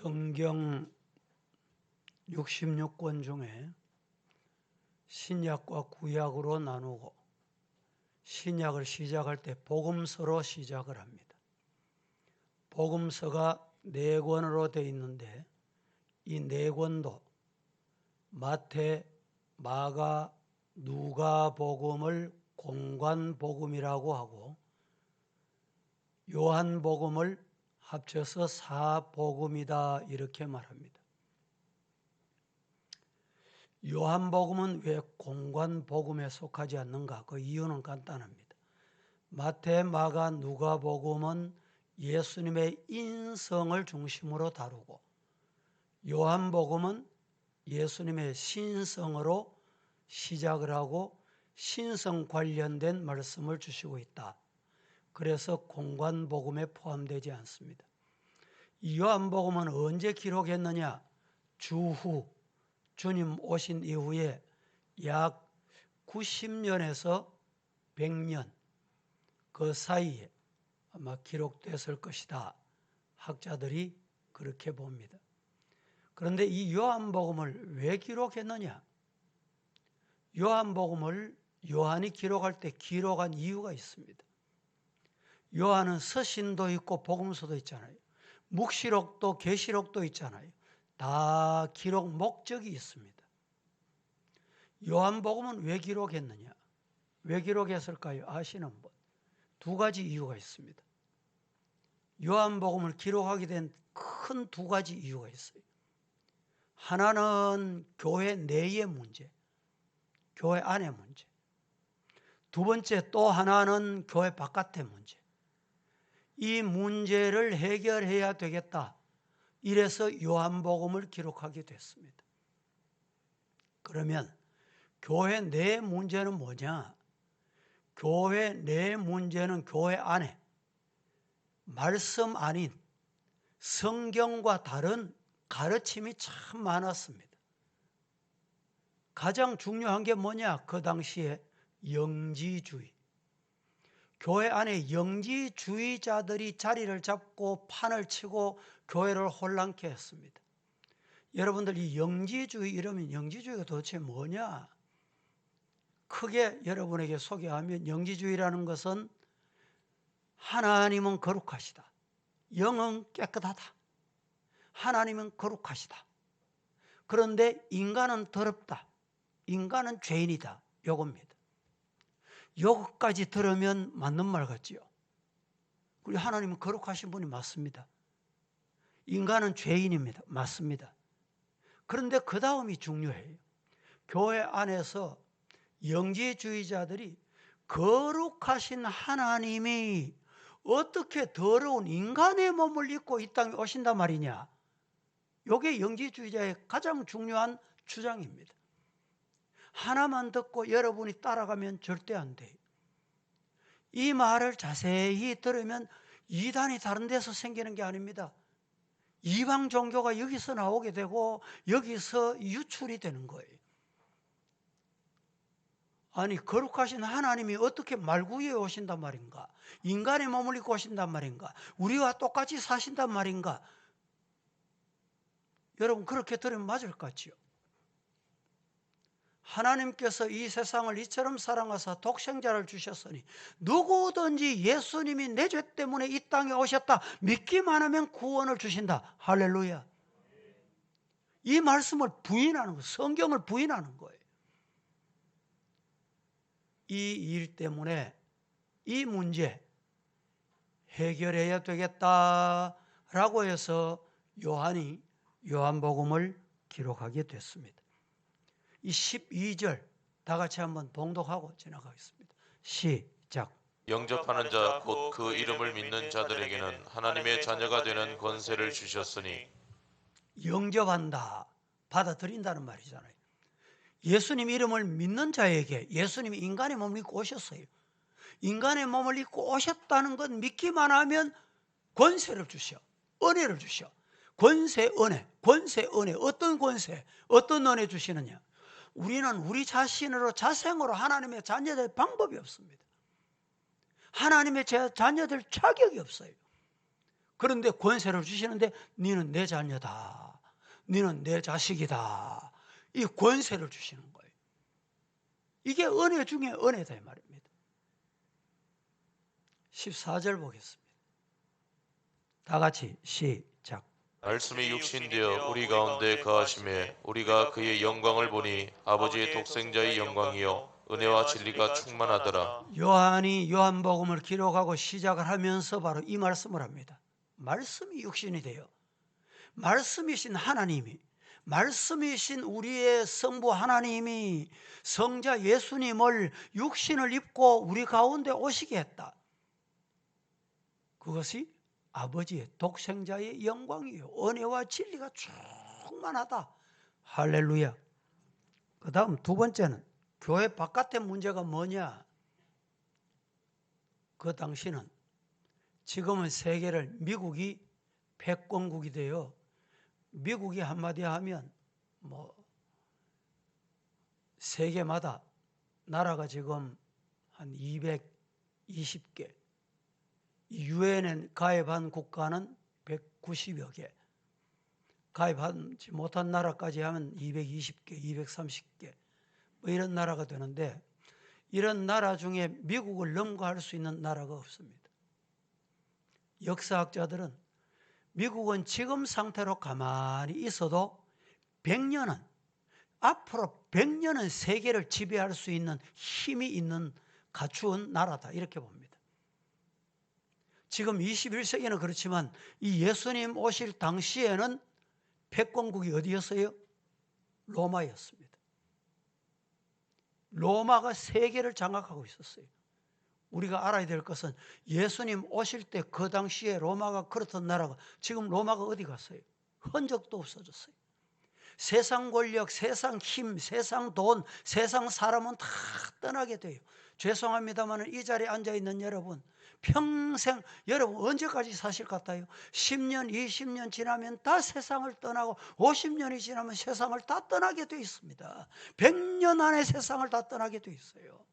성경 66권 중에 신약과 구약으로 나누고 신약을 시작할 때 복음서로 시작을 합니다. 복음서가 4권으로 되어 있는데 이 4권도 마태, 마가, 누가복음을 공관복음이라고 하고 요한복음을 합쳐서 사복음이다 이렇게 말합니다. 요한복음은 왜 공관복음에 속하지 않는가? 그 이유는 간단합니다. 마태, 마가, 누가복음은 예수님의 인성을 중심으로 다루고 요한복음은 예수님의 신성으로 시작을 하고 신성 관련된 말씀을 주시고 있다. 그래서 공관복음에 포함되지 않습니다. 이 요한복음은 언제 기록했느냐? 주후 주님 오신 이후에 약 90년에서 100년 그 사이에 아마 기록됐을 것이다. 학자들이 그렇게 봅니다. 그런데 이 요한복음을 왜 기록했느냐? 요한복음을 요한이 기록할 때 기록한 이유가 있습니다. 요한은 서신도 있고 복음서도 있잖아요. 묵시록도 계시록도 있잖아요. 다 기록 목적이 있습니다. 요한복음은 왜 기록했느냐? 왜 기록했을까요? 아시는 분? 2가지 이유가 있습니다. 요한복음을 기록하게 된 큰 2가지 이유가 있어요. 하나는 교회 내의 문제, 교회 안의 문제. 2번째 또 하나는 교회 바깥의 문제. 이 문제를 해결해야 되겠다. 이래서 요한복음을 기록하게 됐습니다. 그러면 교회 내 문제는 뭐냐? 교회 내 문제는 교회 안에 말씀 아닌 성경과 다른 가르침이 참 많았습니다. 가장 중요한 게 뭐냐? 그 당시에 영지주의. 교회 안에 영지주의자들이 자리를 잡고 판을 치고 교회를 혼란케 했습니다. 여러분들 이 영지주의 이러면 영지주의가 도대체 뭐냐? 크게 여러분에게 소개하면 영지주의라는 것은 하나님은 거룩하시다. 영은 깨끗하다. 하나님은 거룩하시다. 그런데 인간은 더럽다. 인간은 죄인이다. 요겁니다. 요것까지 들으면 맞는 말 같지요. 그리고 하나님은 거룩하신 분이 맞습니다. 인간은 죄인입니다. 맞습니다. 그런데 그 다음이 중요해요. 교회 안에서 영지주의자들이 거룩하신 하나님이 어떻게 더러운 인간의 몸을 입고 이 땅에 오신단 말이냐. 이게 영지주의자의 가장 중요한 주장입니다. 하나만 듣고 여러분이 따라가면 절대 안 돼요. 이 말을 자세히 들으면 이단이 다른 데서 생기는 게 아닙니다. 이방 종교가 여기서 나오게 되고 여기서 유출이 되는 거예요. 아니 거룩하신 하나님이 어떻게 말구에 오신단 말인가? 인간의 몸을 입고 오신단 말인가? 우리와 똑같이 사신단 말인가? 여러분 그렇게 들으면 맞을 것 같지요? 하나님께서 이 세상을 이처럼 사랑하사 독생자를 주셨으니 누구든지 예수님이 내 죄 때문에 이 땅에 오셨다 믿기만 하면 구원을 주신다. 할렐루야. 이 말씀을 부인하는 거예요. 성경을 부인하는 거예요. 이 일 때문에 이 문제 해결해야 되겠다라고 해서 요한이 요한복음을 기록하게 됐습니다. 이 12절 다 같이 한번 봉독하고 지나가겠습니다. 시작. 영접하는 자 곧 그 이름을 믿는 자들에게는 하나님의 자녀가 되는 권세를 주셨으니. 영접한다, 받아들인다는 말이잖아요. 예수님 이름을 믿는 자에게 예수님이 인간의 몸을 입고 오셨어요. 인간의 몸을 입고 오셨다는 건 믿기만 하면 권세를 주셔. 은혜를 주셔. 권세, 은혜. 권세, 은혜. 어떤 권세, 어떤 은혜 주시느냐? 우리는 우리 자신으로 자생으로 하나님의 자녀될 방법이 없습니다. 하나님의 자녀될 자격이 없어요. 그런데 권세를 주시는데 너는 내 자녀다, 너는 내 자식이다, 이 권세를 주시는 거예요. 이게 은혜 중에 은혜다 이 말입니다. 14절 보겠습니다. 다 같이 시작. 말씀이 육신되어 우리 가운데 거하심에 우리가 그의 영광을 보니 아버지의 독생자의 영광이요 은혜와 진리가 충만하더라. 요한이 요한복음을 기록하고 시작을 하면서 바로 이 말씀을 합니다. 말씀이 육신이 되어 말씀이신 하나님이, 말씀이신 우리의 성부 하나님이 성자 예수님을 육신을 입고 우리 가운데 오시게 했다. 그것이 아버지의 독생자의 영광이요 은혜와 진리가 충만하다. 할렐루야. 그 다음 두 번째는 교회 바깥의 문제가 뭐냐? 그 당시는, 지금은 세계를 미국이 패권국이 되어 미국이 한마디 하면 세계마다 나라가 지금 한 220개, 유엔에 가입한 국가는 190여 개, 가입하지 못한 나라까지 하면 220개, 230개 이런 나라가 되는데, 이런 나라 중에 미국을 넘어갈 수 있는 나라가 없습니다. 역사학자들은 미국은 지금 상태로 가만히 있어도 100년은, 앞으로 100년은 세계를 지배할 수 있는 힘이 있는 갖추은 나라다 이렇게 봅니다. 지금 21세기는 그렇지만 이 예수님 오실 당시에는 패권국이 어디였어요? 로마였습니다. 로마가 세계를 장악하고 있었어요. 우리가 알아야 될 것은 예수님 오실 때 그 당시에 로마가 그렇던 나라가 지금 로마가 어디 갔어요? 흔적도 없어졌어요. 세상 권력, 세상 힘, 세상 돈, 세상 사람은 다 떠나게 돼요. 죄송합니다만 이 자리에 앉아있는 여러분, 평생 여러분 언제까지 사실 것 같아요? 10년, 20년 지나면 다 세상을 떠나고 50년이 지나면 세상을 다 떠나게 돼 있습니다. 100년 안에 세상을 다 떠나게 돼 있어요.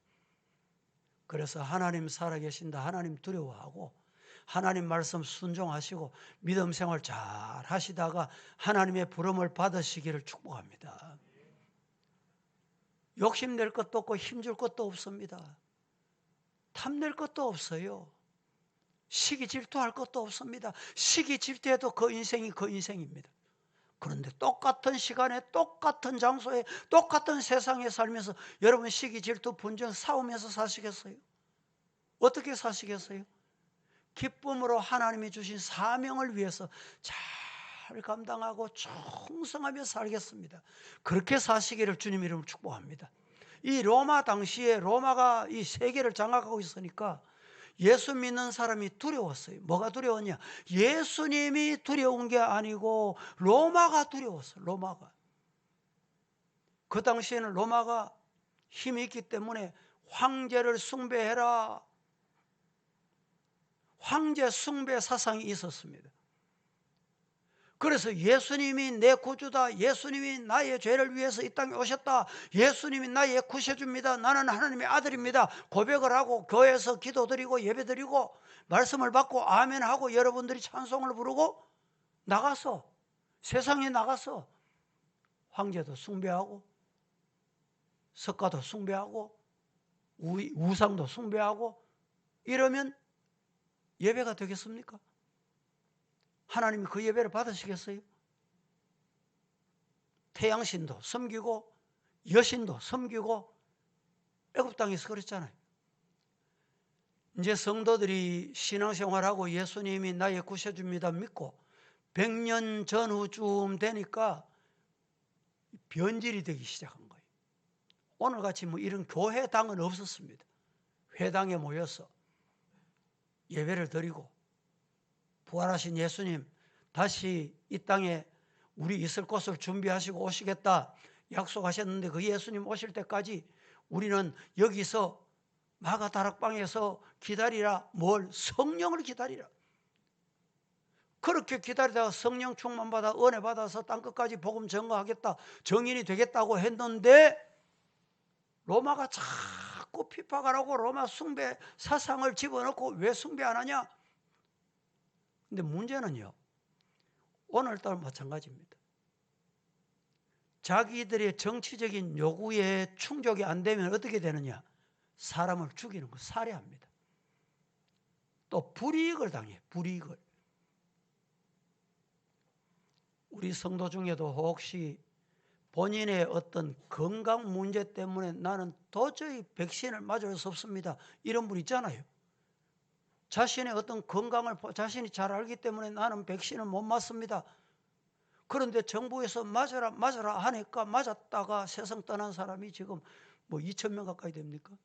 그래서 하나님 살아계신다, 하나님 두려워하고 하나님 말씀 순종하시고 믿음 생활 잘 하시다가 하나님의 부름을 받으시기를 축복합니다. 욕심낼 것도 없고 힘줄 것도 없습니다. 탐낼 것도 없어요. 시기 질투할 것도 없습니다. 시기 질투해도 그 인생이 그 인생입니다. 그런데 똑같은 시간에 똑같은 장소에 똑같은 세상에 살면서 여러분 시기 질투 분쟁 싸우면서 사시겠어요? 어떻게 사시겠어요? 기쁨으로 하나님이 주신 사명을 위해서 잘 감당하고 충성하며 살겠습니다. 그렇게 사시기를 주님 이름으로 축복합니다. 이 로마 당시에 로마가 이 세계를 장악하고 있으니까 예수 믿는 사람이 두려웠어요. 뭐가 두려웠냐? 예수님이 두려운 게 아니고 로마가 두려웠어요. 로마가. 그 당시에는 로마가 힘이 있기 때문에 황제를 숭배해라, 황제 숭배 사상이 있었습니다. 그래서 예수님이 내 구주다, 예수님이 나의 죄를 위해서 이 땅에 오셨다, 예수님이 나의 구세주입니다, 나는 하나님의 아들입니다 고백을 하고 교회에서 기도드리고 예배드리고 말씀을 받고 아멘하고 여러분들이 찬송을 부르고 나가서 세상에 나가서 황제도 숭배하고 석가도 숭배하고 우상도 숭배하고 이러면 예배가 되겠습니까? 하나님이 그 예배를 받으시겠어요? 태양신도 섬기고 여신도 섬기고 애굽 땅에서 그랬잖아요. 이제 성도들이 신앙생활하고 예수님이 나의 구세주입니다 믿고 100년 전후쯤 되니까 변질이 되기 시작한 거예요. 오늘같이 이런 교회당은 없었습니다. 회당에 모여서 예배를 드리고 부활하신 예수님 다시 이 땅에 우리 있을 곳을 준비하시고 오시겠다 약속하셨는데 그 예수님 오실 때까지 우리는 여기서 마가다락방에서 기다리라. 뭘? 성령을 기다리라. 그렇게 기다리다가 성령 충만 받아 은혜 받아서 땅끝까지 복음 전거하겠다, 정인이 되겠다고 했는데 로마가 자꾸 핍박을 하고 로마 숭배 사상을 집어넣고 왜 숭배 안 하냐? 근데 문제는요, 오늘날 마찬가지입니다. 자기들의 정치적인 요구에 충족이 안 되면 어떻게 되느냐? 사람을 죽이는 거, 살해합니다. 또 불이익을 당해, 불이익을. 우리 성도 중에도 혹시 본인의 어떤 건강 문제 때문에 나는 도저히 백신을 맞을 수 없습니다, 이런 분 있잖아요. 자신의 어떤 건강을 자신이 잘 알기 때문에 나는 백신을 못 맞습니다. 그런데 정부에서 맞아라 맞아라 하니까 맞았다가 세상 떠난 사람이 지금 뭐 2,000명 가까이 됩니까?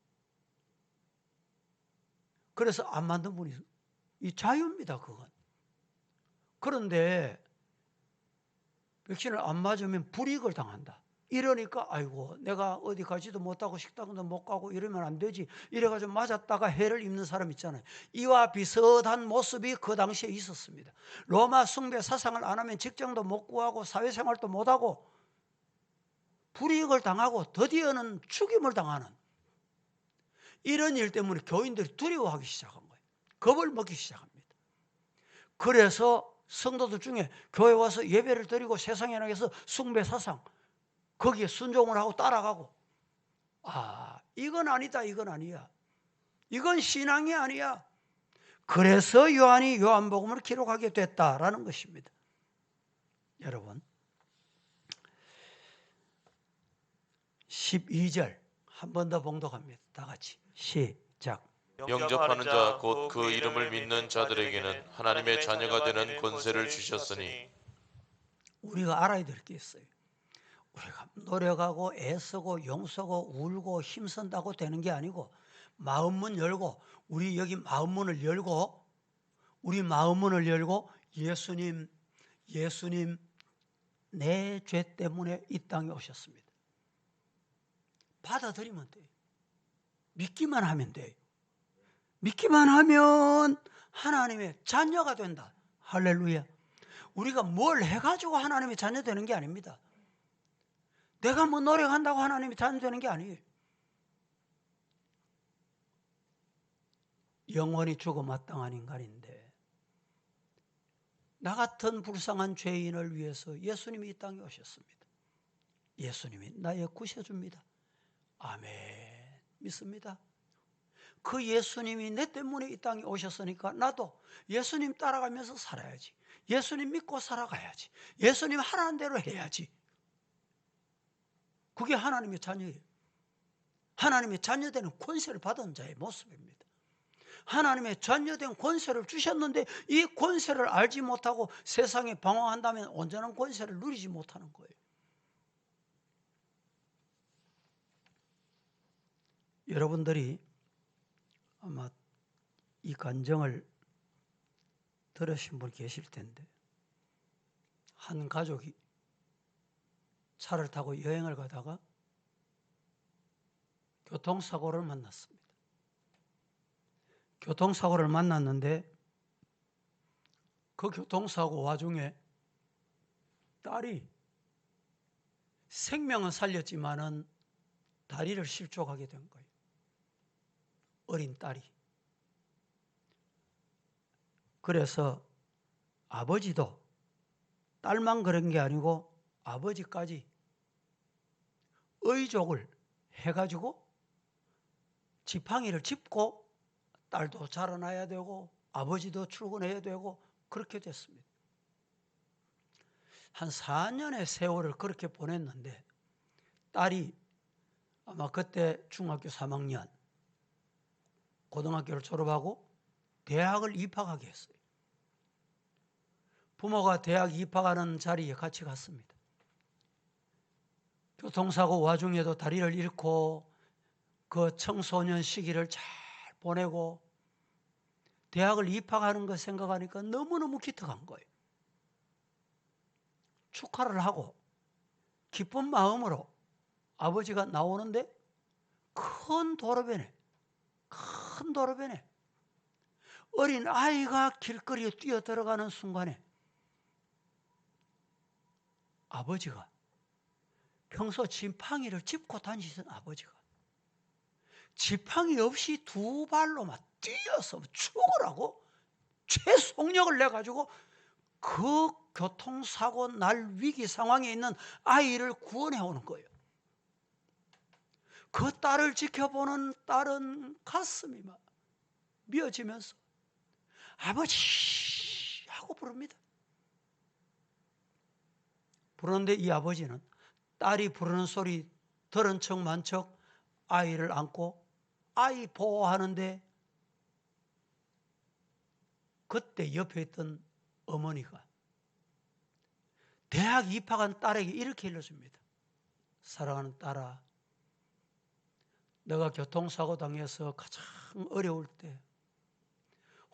그래서 안 맞는 분이, 이 자유입니다, 그건. 그런데 백신을 안 맞으면 불이익을 당한다. 이러니까 아이고 내가 어디 가지도 못하고 식당도 못 가고 이러면 안 되지, 이래가지고 맞았다가 해를 입는 사람 있잖아요. 이와 비슷한 모습이 그 당시에 있었습니다. 로마 숭배 사상을 안 하면 직장도 못 구하고 사회생활도 못하고 불이익을 당하고 드디어는 죽임을 당하는 이런 일 때문에 교인들이 두려워하기 시작한 거예요. 겁을 먹기 시작합니다. 그래서 성도들 중에 교회 와서 예배를 드리고 세상에 나가서 숭배 사상 거기에 순종을 하고 따라가고, 이건 아니다, 이건 아니야, 이건 신앙이 아니야. 그래서 요한이 요한복음을 기록하게 됐다라는 것입니다. 여러분, 12절 한 번 더 봉독합니다. 다 같이 시작. 영접하는 자 곧 그 이름을 믿는 자들에게는 하나님의 자녀가 되는 권세를 주셨으니. 우리가 알아야 될 게 있어요. 우리가 노력하고 애쓰고 용서고 울고 힘쓴다고 되는 게 아니고, 마음문 열고, 우리 여기 마음문을 열고, 우리 마음문을 열고 예수님 내 죄 때문에 이 땅에 오셨습니다. 받아들이면 돼요. 믿기만 하면 돼요. 믿기만 하면 하나님의 자녀가 된다. 할렐루야. 우리가 뭘 해가지고 하나님의 자녀 되는 게 아닙니다. 내가 뭐 노력한다고 하나님의 자녀 되는 게 아니에요. 영원히 죽어 마땅한 인간인데 나 같은 불쌍한 죄인을 위해서 예수님이 이 땅에 오셨습니다. 예수님이 나의 구세주입니다. 아멘. 믿습니다. 그 예수님이 내 때문에 이 땅에 오셨으니까 나도 예수님 따라가면서 살아야지. 예수님 믿고 살아가야지. 예수님 하라는 대로 해야지. 그게 하나님의 자녀예요. 하나님의 자녀되는 권세를 받은 자의 모습입니다. 하나님의 자녀된 권세를 주셨는데 이 권세를 알지 못하고 세상에 방황한다면 온전한 권세를 누리지 못하는 거예요. 여러분들이 아마 이 간증을 들으신 분 계실 텐데, 한 가족이 차를 타고 여행을 가다가 교통사고를 만났습니다. 교통사고를 만났는데 그 교통사고 와중에 딸이 생명은 살렸지만은 다리를 실족하게 된 거예요. 어린 딸이. 그래서 아버지도 딸만 그런 게 아니고 아버지까지 의족을 해가지고 지팡이를 짚고 딸도 자라나야 되고 아버지도 출근해야 되고 그렇게 됐습니다. 한 4년의 세월을 그렇게 보냈는데 딸이 아마 그때 중학교 3학년, 고등학교를 졸업하고 대학을 입학하게 했어요. 부모가 대학 입학하는 자리에 같이 갔습니다. 교통사고 와중에도 다리를 잃고 그 청소년 시기를 잘 보내고 대학을 입학하는 거 생각하니까 너무너무 기특한 거예요. 축하를 하고 기쁜 마음으로 아버지가 나오는데 큰 도로변에 어린 아이가 길거리에 뛰어 들어가는 순간에 아버지가, 평소 지팡이를 짚고 다니던 아버지가 지팡이 없이 두 발로 막 뛰어서 죽으라고 최속력을 내 가지고 그 교통사고 날 위기 상황에 있는 아이를 구원해 오는 거예요. 그 딸을 지켜보는 딸은 가슴이 막 미어지면서 아버지 하고 부릅니다. 부르는데 이 아버지는 딸이 부르는 소리 들은 척만 척 아이를 안고 아이 보호하는데, 그때 옆에 있던 어머니가 대학 입학한 딸에게 이렇게 일러줍니다. 사랑하는 딸아, 너가 교통사고 당해서 가장 어려울 때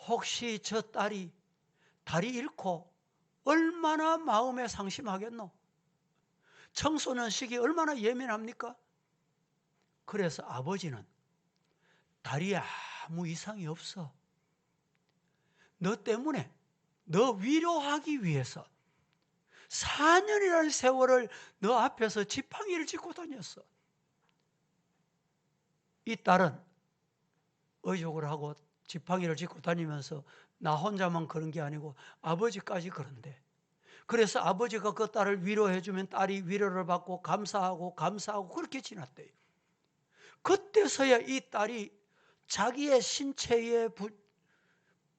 혹시 저 딸이 다리 잃고 얼마나 마음에 상심하겠노? 청소년 시기 얼마나 예민합니까? 그래서 아버지는 다리에 아무 이상이 없어. 너 때문에 너 위로하기 위해서 4년이라는 세월을 너 앞에서 지팡이를 짚고 다녔어. 이 딸은 의욕을 하고 지팡이를 짚고 다니면서 나 혼자만 그런 게 아니고 아버지까지 그런데, 그래서 아버지가 그 딸을 위로해 주면 딸이 위로를 받고 감사하고 그렇게 지났대요. 그때서야 이 딸이 자기의 신체의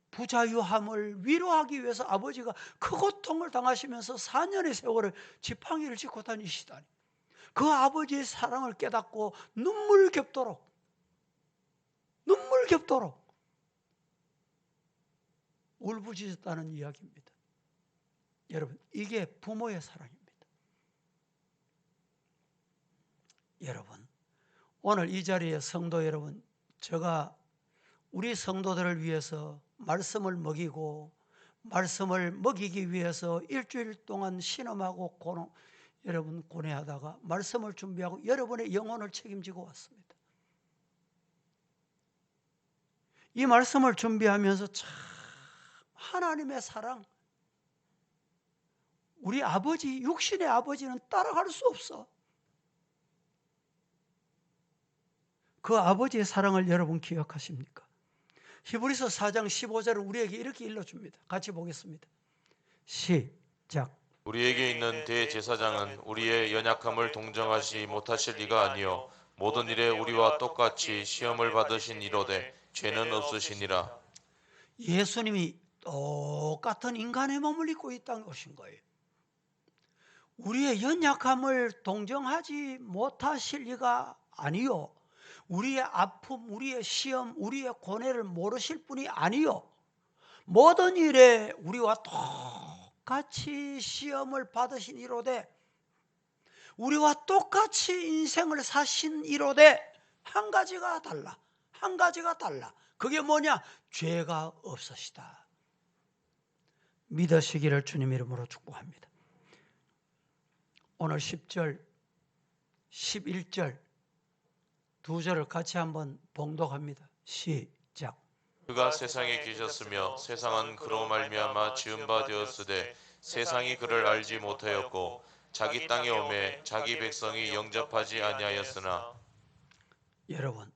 부자유함을 위로하기 위해서 아버지가 그 고통을 당하시면서 4년의 세월을 지팡이를 짚고 다니시다니, 그 아버지의 사랑을 깨닫고 눈물 겹도록 울부짖었다는 이야기입니다. 여러분, 이게 부모의 사랑입니다. 여러분, 오늘 이 자리에 성도 여러분, 제가 우리 성도들을 위해서 말씀을 먹이기 위해서 일주일 동안 신음하고 여러분 고뇌하다가 말씀을 준비하고 여러분의 영혼을 책임지고 왔습니다. 이 말씀을 준비하면서 참 하나님의 사랑, 우리 아버지, 육신의 아버지는 따라갈 수 없어. 그 아버지의 사랑을 여러분 기억하십니까? 히브리서 4장 15절을 우리에게 이렇게 일러줍니다. 같이 보겠습니다. 시작. 우리에게 있는 대제사장은 우리의 연약함을 동정하지 못하실 리가 아니요 모든 일에 우리와 똑같이 시험을 받으신 이로되 죄는 없으시니라. 예수님이 똑같은 인간의 몸을 입고 이 땅에 오신 거예요. 우리의 연약함을 동정하지 못하실 리가 아니요, 우리의 아픔, 우리의 시험, 우리의 고뇌를 모르실 분이 아니요, 모든 일에 우리와 똑같이 시험을 받으신 이로되, 우리와 똑같이 인생을 사신 이로되 한 가지가 달라. 그게 뭐냐? 죄가 없으시다. 믿으시기를 주님 이름으로 축복합니다. 오늘 10절, 11절 두 절을 같이 한번 봉독합니다. 시작. 그가 세상에 계셨으며 세상은 그로 말미암아 지은 바 되었으되 세상이 그를 알지 못하였고 자기 땅에 오매 자기 백성이 영접하지 아니하였으나. 여러분,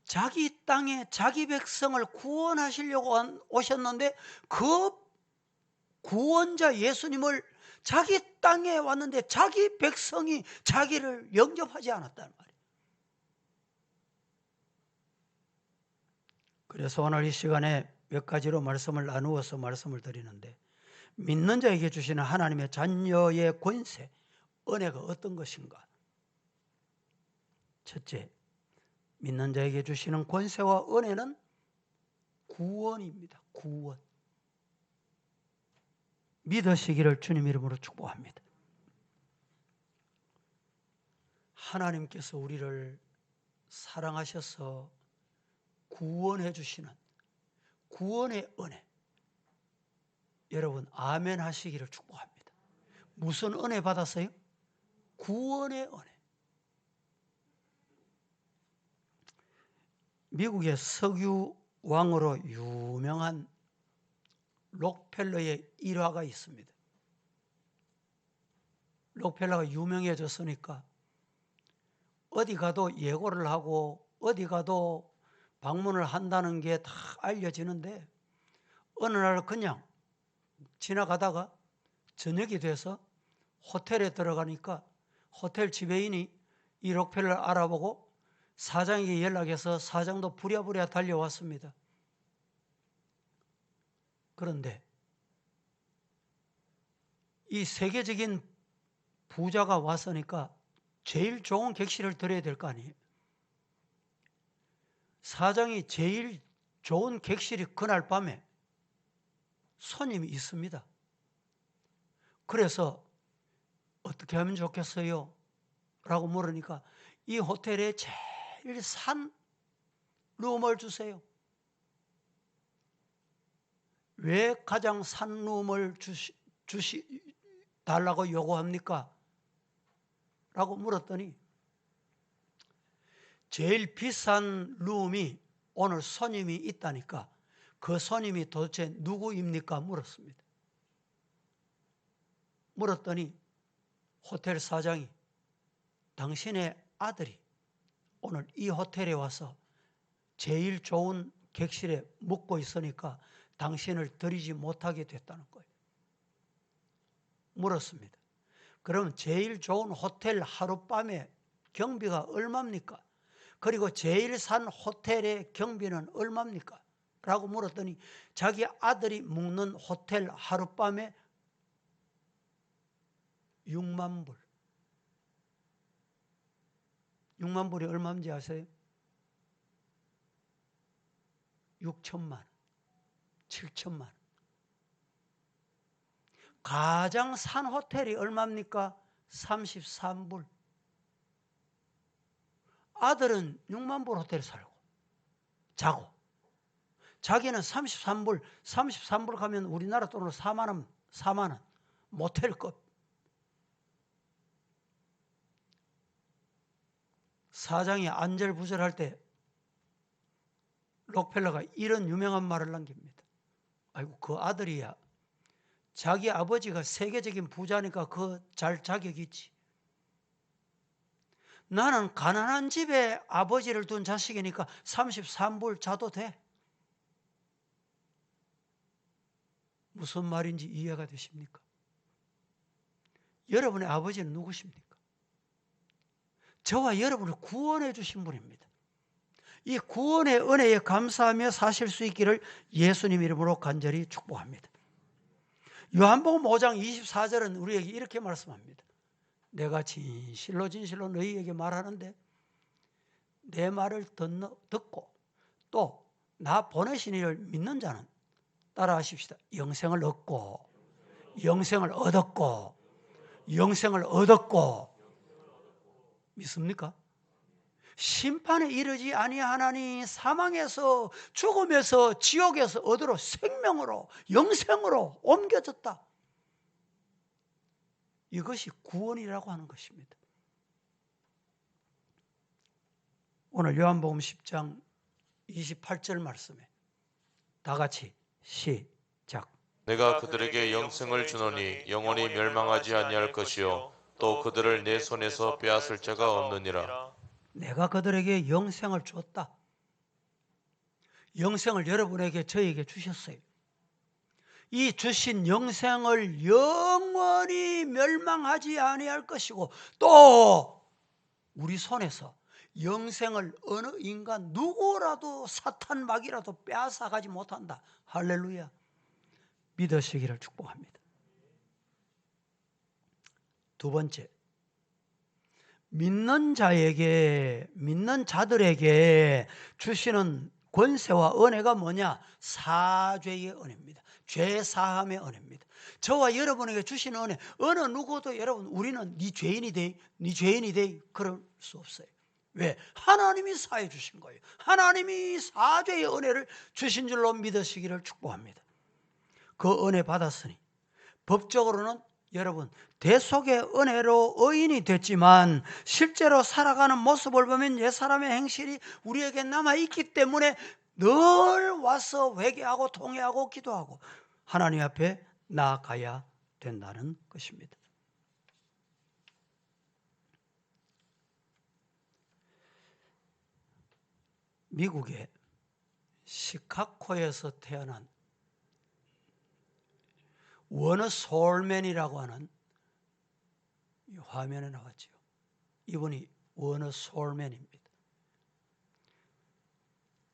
자기 땅에 자기 백성을 구원하시려고 오셨는데 그 구원자 예수님을 자기 땅에 왔는데 자기 백성이 자기를 영접하지 않았다는 말이에요. 그래서 오늘 이 시간에 몇 가지로 말씀을 나누어서 말씀을 드리는데, 믿는 자에게 주시는 하나님의 자녀의 권세, 은혜가 어떤 것인가? 첫째, 믿는 자에게 주시는 권세와 은혜는 구원입니다. 구원. 믿으시기를 주님 이름으로 축복합니다. 하나님께서 우리를 사랑하셔서 구원해 주시는 구원의 은혜, 여러분 아멘 하시기를 축복합니다. 무슨 은혜 받았어요? 구원의 은혜. 미국의 석유 왕으로 유명한 록펠러의 일화가 있습니다. 록펠러가 유명해졌으니까 어디 가도 예고를 하고 어디 가도 방문을 한다는 게 다 알려지는데, 어느 날 그냥 지나가다가 저녁이 돼서 호텔에 들어가니까 호텔 지배인이 이 록펠러를 알아보고 사장에게 연락해서 사장도 부랴부랴 달려왔습니다. 그런데 이 세계적인 부자가 왔으니까 제일 좋은 객실을 드려야 될 거 아니에요. 사장이 제일 좋은 객실이 그날 밤에 손님이 있습니다. 그래서 어떻게 하면 좋겠어요? 라고 물으니까 이 호텔에 제일 산 룸을 주세요. 왜 가장 산 룸을 달라고 요구합니까? 라고 물었더니 제일 비싼 룸이 오늘 손님이 있다니까 그 손님이 도대체 누구입니까? 물었습니다. 물었더니 호텔 사장이 당신의 아들이 오늘 이 호텔에 와서 제일 좋은 객실에 묵고 있으니까 당신을 드리지 못하게 됐다는 거예요. 물었습니다. 그럼 제일 좋은 호텔 하룻밤에 경비가 얼마입니까? 그리고 제일 산 호텔의 경비는 얼마입니까? 라고 물었더니 자기 아들이 묵는 호텔 하룻밤에 6만 불. 6만 불이 얼마인지 아세요? 6천만 원, 7천만 원. 가장 산 호텔이 얼마입니까? 33불. 아들은 6만 불 호텔에 살고 자고 자기는 33불 가면 우리나라 돈으로 4만 원 모텔급. 사장이 안절부절할 때 록펠러가 이런 유명한 말을 남깁니다. 아이고 그 아들이야 자기 아버지가 세계적인 부자니까 그 잘 자격이 있지. 나는 가난한 집에 아버지를 둔 자식이니까 33불 자도 돼. 무슨 말인지 이해가 되십니까? 여러분의 아버지는 누구십니까? 저와 여러분을 구원해 주신 분입니다. 이 구원의 은혜에 감사하며 사실 수 있기를 예수님 이름으로 간절히 축복합니다. 요한복음 5장 24절은 우리에게 이렇게 말씀합니다. 내가 진실로 너희에게 말하는데 내 말을 듣고 또 나 보내신 이를 믿는 자는 따라하십시다. 영생을 얻고 믿습니까? 심판에 이르지 아니하나니 사망에서 죽음에서 지옥에서 어디로 생명으로 영생으로 옮겨졌다. 이것이 구원이라고 하는 것입니다. 오늘 요한복음 10장 28절 말씀에 다 같이 시작. 내가 그들에게 영생을 주노니 영원히 멸망하지 아니할 것이요 또 그들을 내 손에서 빼앗을 자가 없느니라. 내가 그들에게 영생을 줬다. 영생을 여러분에게 저에게 주셨어요. 이 주신 영생을 영원히 멸망하지 아니할 것이고 또 우리 손에서 영생을 어느 인간 누구라도 사탄 마귀라도 빼앗아가지 못한다. 할렐루야. 믿으시기를 축복합니다. 두 번째, 믿는 자들에게 주시는 권세와 은혜가 뭐냐? 사죄의 은혜입니다. 죄 사함의 은혜입니다. 저와 여러분에게 주시는 은혜, 어느 누구도 여러분 우리는 네 죄인이 돼 그럴 수 없어요. 왜? 하나님이 사해 주신 거예요. 하나님이 사죄의 은혜를 주신 줄로 믿으시기를 축복합니다. 그 은혜 받았으니 법적으로는 여러분 대속의 은혜로 의인이 됐지만 실제로 살아가는 모습을 보면 옛사람의 행실이 우리에게 남아있기 때문에 늘 와서 회개하고 통회하고 기도하고 하나님 앞에 나아가야 된다는 것입니다. 미국의 시카고에서 태어난 워너 솔맨이라고 하는 이 화면에 나왔죠. 이분이 워너 솔맨입니다.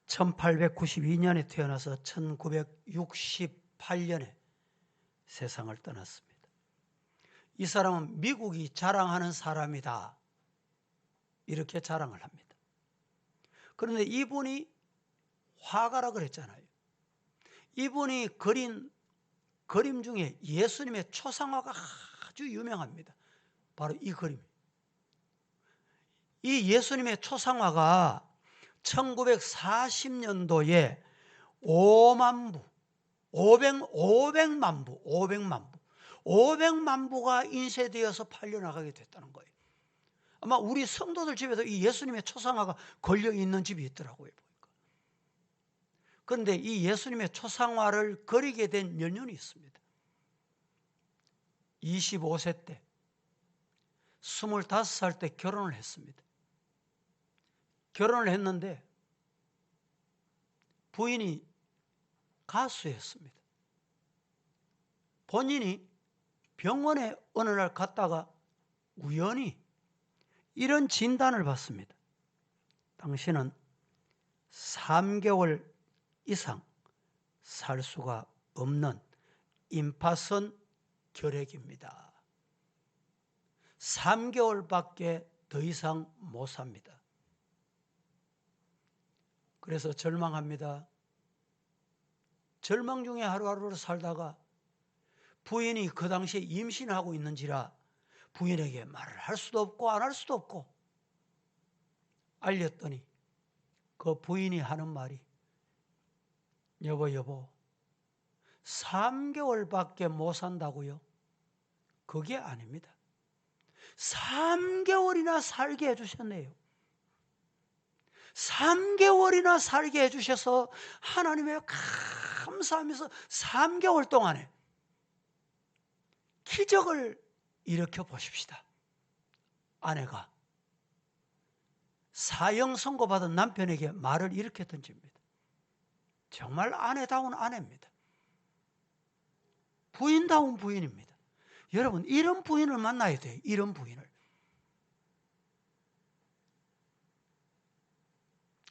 1892년에 태어나서 1968년에 세상을 떠났습니다. 이 사람은 미국이 자랑하는 사람이다, 이렇게 자랑을 합니다. 그런데 이분이 화가라 그랬잖아요. 이분이 그린 그림 중에 예수님의 초상화가 아주 유명합니다. 바로 이 그림. 이 예수님의 초상화가 1940년도에 500만 부가 인쇄되어서 팔려나가게 됐다는 거예요. 아마 우리 성도들 집에도 이 예수님의 초상화가 걸려있는 집이 있더라고요. 보니까. 그런데 이 예수님의 초상화를 그리게 된 연륜이 있습니다. 25세 때, 25살 때 결혼을 했습니다. 결혼을 했는데 부인이 가수였습니다. 본인이 병원에 어느 날 갔다가 우연히 이런 진단을 받습니다. 당신은 3개월 이상 살 수가 없는 임파선 결핵입니다. 3개월밖에 더 이상 못 삽니다. 그래서 절망합니다. 절망 중에 하루하루를 살다가 부인이 그 당시에 임신하고 있는지라 부인에게 말을 할 수도 없고 안 할 수도 없고 알렸더니 그 부인이 하는 말이 여보 3개월밖에 못 산다고요? 그게 아닙니다. 3개월이나 살게 해주셨네요. 3개월이나 살게 해주셔서 하나님의 감사하면서 3개월 동안에 기적을 일으켜 보십시다. 아내가 사형 선고받은 남편에게 말을 이렇게 던집니다. 정말 아내다운 아내입니다. 부인다운 부인입니다. 여러분, 이런 부인을 만나야 돼요. 이런 부인을.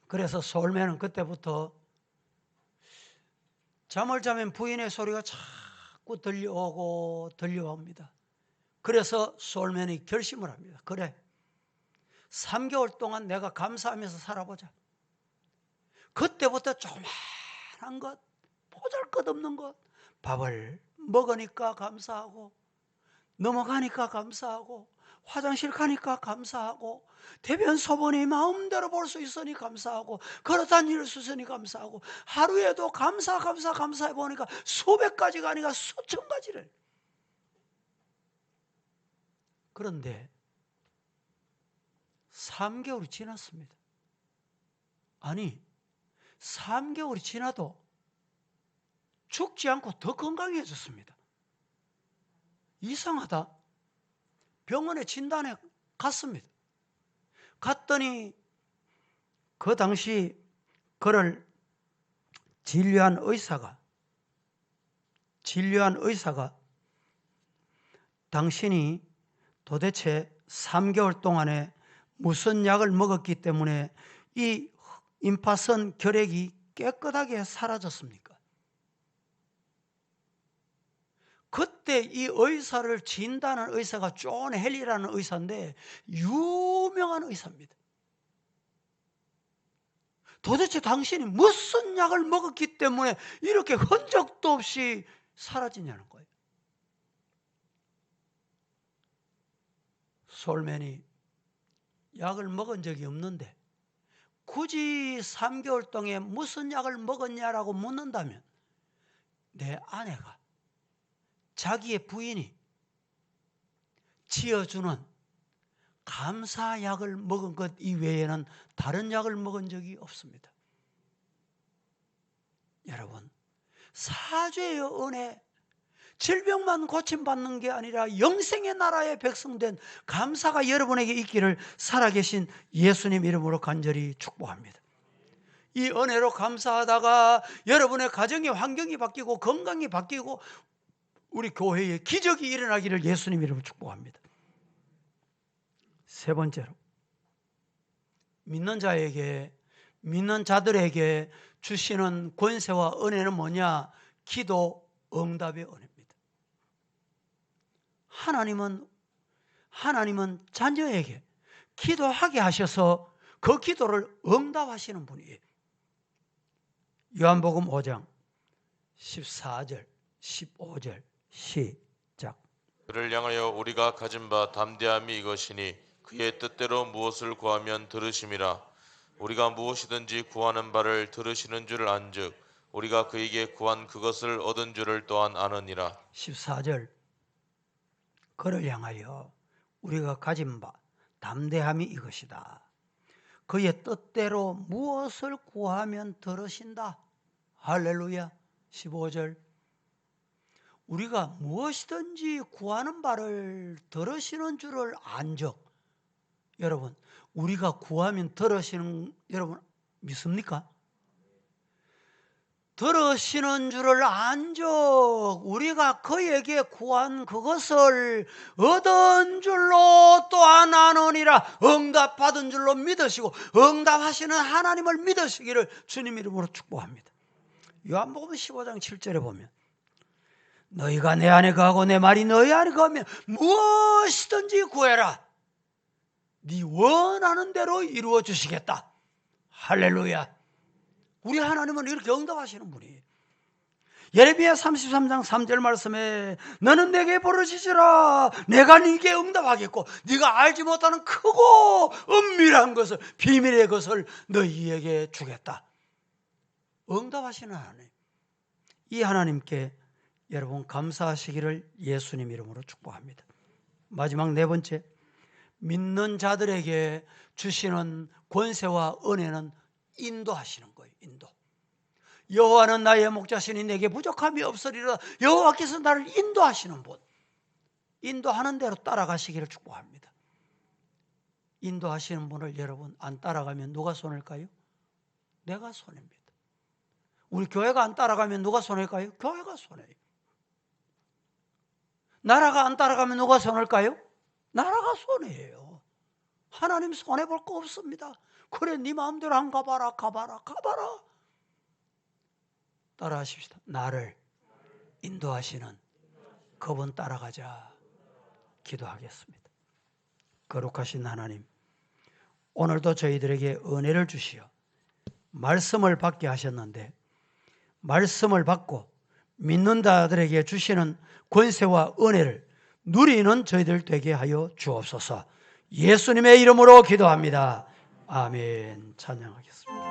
그래서 솔맨은 그때부터 잠을 자면 부인의 소리가 자꾸 들려옵니다. 그래서 솔맨이 결심을 합니다. 그래, 3개월 동안 내가 감사하면서 살아보자. 그때부터 조그만한 것, 보잘것없는 것, 밥을 먹으니까 감사하고, 넘어가니까 감사하고, 화장실 가니까 감사하고, 대변 소변이 마음대로 볼 수 있으니 감사하고, 걸어 다닐 수 있으니 감사하고, 하루에도 감사해 보니까 수백 가지가 아니라 수천 가지를. 그런데 3개월이 지났습니다. 아니, 3개월이 지나도 죽지 않고 더 건강해졌습니다. 이상하다. 병원에 진단에 갔습니다. 갔더니 그 당시 그를 진료한 의사가 당신이 도대체 3개월 동안에 무슨 약을 먹었기 때문에 이 임파선 결핵이 깨끗하게 사라졌습니까? 그때 이 의사를 진단한 의사가 존 헬리라는 의사인데 유명한 의사입니다. 도대체 당신이 무슨 약을 먹었기 때문에 이렇게 흔적도 없이 사라지냐는 거예요. 솔맨이 약을 먹은 적이 없는데 굳이 3개월 동안 무슨 약을 먹었냐라고 묻는다면 내 아내가, 자기의 부인이 지어주는 감사약을 먹은 것 이외에는 다른 약을 먹은 적이 없습니다. 여러분, 사죄의 은혜, 질병만 고침받는 게 아니라 영생의 나라의 백성된 감사가 여러분에게 있기를 살아계신 예수님 이름으로 간절히 축복합니다. 이 은혜로 감사하다가 여러분의 가정의 환경이 바뀌고 건강이 바뀌고 우리 교회에 기적이 일어나기를 예수님 이름으로 축복합니다. 세 번째로, 믿는 자들에게 주시는 권세와 은혜는 뭐냐? 기도 응답의 은혜입니다. 하나님은 자녀에게 기도하게 하셔서 그 기도를 응답하시는 분이에요. 요한복음 5장 14절 15절 시작. 그를 향하여 우리가 가진 바 담대함이 이것이니 그의 뜻대로 무엇을 구하면 들으심이라. 우리가 무엇이든지 구하는 바를 들으시는 줄 안즉 우리가 그에게 구한 그것을 얻은 줄을 또한 아느니라. 14절. 그를 향하여 우리가 가진 바 담대함이 이것이다. 그의 뜻대로 무엇을 구하면 들으신다. 할렐루야. 15절. 우리가 무엇이든지 구하는 바를 들으시는 줄을 안즉. 여러분, 우리가 구하면 들으시는, 여러분 믿습니까? 들으시는 줄을 안즉 우리가 그에게 구한 그것을 얻은 줄로 또한 아느니라. 응답받은 줄로 믿으시고 응답하시는 하나님을 믿으시기를 주님 이름으로 축복합니다. 요한복음 15장 7절에 보면 너희가 내 안에 거하고 내 말이 너희 안에 거하면 무엇이든지 구해라. 네 원하는 대로 이루어 주시겠다. 할렐루야. 우리 하나님은 이렇게 응답하시는 분이에요. 예레미야 33장 3절 말씀에 너는 내게 부르짖으라. 내가 네게 응답하겠고 네가 알지 못하는 크고 은밀한 것을, 비밀의 것을 너희에게 주겠다. 응답하시는 하나님. 이 하나님께 여러분 감사하시기를 예수님 이름으로 축복합니다. 마지막 네 번째, 믿는 자들에게 주시는 권세와 은혜는 인도하시는 거예요. 인도. 여호와는 나의 목자시니 내게 부족함이 없으리라. 여호와께서 나를 인도하시는 분. 인도하는 대로 따라가시기를 축복합니다. 인도하시는 분을 여러분 안 따라가면 누가 손할까요? 내가 손해입니다. 우리 교회가 안 따라가면 누가 손할까요? 교회가 손해요. 나라가 안 따라가면 누가 손할까요? 나라가 손해예요. 하나님 손해볼 거 없습니다. 그래 네 마음대로 안 가봐라. 따라하십시다. 나를 인도하시는 그분 따라가자. 기도하겠습니다. 거룩하신 하나님, 오늘도 저희들에게 은혜를 주시어 말씀을 받게 하셨는데 말씀을 받고 믿는 자들에게 주시는 권세와 은혜를 누리는 저희들 되게 하여 주옵소서. 예수님의 이름으로 기도합니다. 아멘. 찬양하겠습니다.